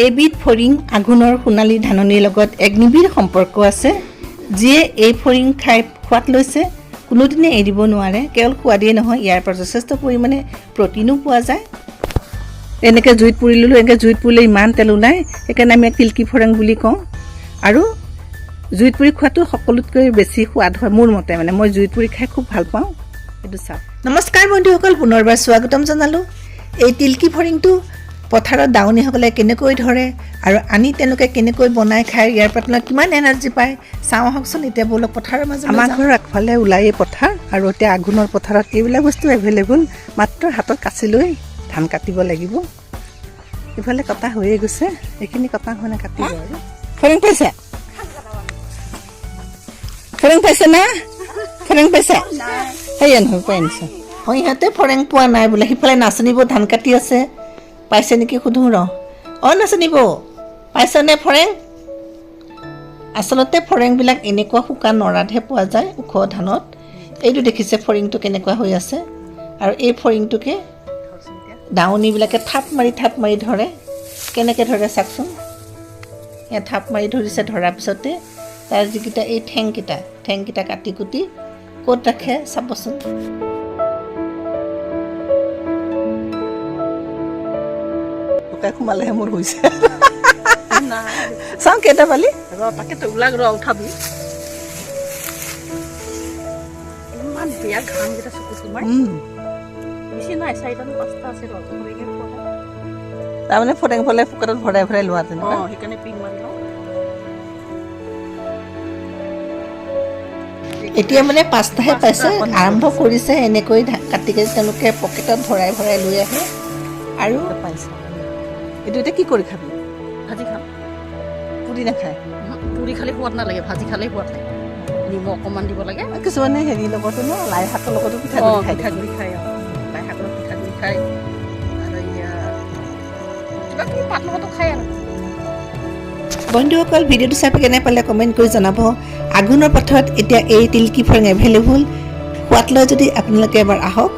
এবিধ ফৰিং আঘোণৰ সোণালী ধাননিৰ লগত এক নিবিড় সম্পৰ্ক আছে। যিয়ে এই ফৰিং খাই সোৱাদ লৈছে কোনোদিনে এৰিব নোৱাৰে। কেৱল সোৱাদেই নহয়, ইয়াৰ পৰা যথেষ্ট পৰিমাণে প্ৰটিনো পোৱা যায়। এনেকৈ জুইত পুৰি ল'লোঁ। এনেকৈ জুইত পুৰিলে ইমান তেল ওলায়, সেইকাৰণে আমি তিলকি ফৰিং বুলি কওঁ। আৰু জুইত পুৰি খোৱাটো সকলোতকৈ বেছি সোৱাদ হয় মোৰ মতে। মই জুইত পুৰি খাই খুব ভাল পাওঁ। এইটো চাওক। নমস্কাৰ বন্ধুসকল, পুনৰবাৰ স্বাগতম জনালোঁ। এই তিলকি ফৰিংটো পথাৰত দাৱনীসকলে কেনেকৈ ধৰে আৰু আনি তেওঁলোকে কেনেকৈ বনাই খায়, ইয়াৰ পৰা তেওঁলোকে কিমান এনাৰ্জি পায় চাওঁ আহকচোন। এতিয়া ব'লক পথাৰৰ মাজত। আমাৰ ঘৰৰ আগফালে ওলায়েই পথাৰ, আৰু এতিয়া আঘোণৰ পথাৰত এইবিলাক বস্তু এভেইলেবল। মাত্ৰ হাতত কাচি লৈ ধান কাটিব লাগিব। ইফালে কটা হৈয়ে গৈছে, এইখিনি কটা হোৱা নাই, কাটিব আৰু। ফৰিং পাইছে? ফৰিং পাইছে না? ফৰিং পাইছে? সেয়া নহয়, পাই আনিছে। ইহঁতে ফৰিং পোৱা নাই বোলে। সিফালে নাচনিব ধান কাটি আছে, পাইছে নেকি সুধো ৰ। নাচনিব পাইছেনে ফৰিং? আচলতে ফৰিংবিলাক এনেকুৱা শুকান নৰাতহে পোৱা যায়, ওখ ধানত। এইটো দেখিছে ফৰিংটো কেনেকুৱা হৈ আছে। আৰু এই ফৰিংটোকে দাৱনীবিলাকে থাপ মাৰি ধৰে। কেনেকৈ ধৰে চাওকচোন। এয়া থাপ মাৰি ধৰিছে, ধৰাৰ পিছতে তাৰ যিকেইটা এই ঠেংকেইটা কাটি কুটি ক'ত ৰাখে চাবচোন। সোমালেহে মোৰ হৈছে। চাওঁ কেইটা পালি তাকেতো ওলাক ৰ, উঠাবি। ইমান বেয়া ঘাম কেইটা চকু সোমাই। বেছি নাই, 4-5টা আছে ৰ। তাৰমানে ফটেং ফলে ফুকটত ভৰাই লোৱা তেনেকুৱা। সেইকাৰণে পিং মাৰি লওঁ। এতিয়া 5টাহে পাইছে, আৰম্ভ কৰিছে। এনেকৈ কাটি তেওঁলোকে পকেটত ভৰাই লৈ আহে আৰু পাইছে। এইটো এতিয়া কি কৰি খাবি? ভাজি খাম। পুৰি নাখায়? পুৰি খালে সোৱাদ নালাগে, ভাজি খালে সোৱাদ লাগে। নিমখ অকণমান দিব লাগে। কিছুমানে হেৰিৰ লগতো লাই শাকৰ লগতো পিঠাগুড়ি খায়। লাই শাকৰ পিঠাগুড়ি খায়, আৰু কিবা কিবি পাত লগতো খায় আৰু। বন্ধুসকল, ভিডিঅ'টো চাই কেনে পালে কমেণ্ট কৰি জনাব। আঘোণৰ পথাৰত এতিয়া এই তিলকি ফৰিং এভেইলেবল। সোৱাদ লৈ যদি আপোনালোকে এবাৰ আহক।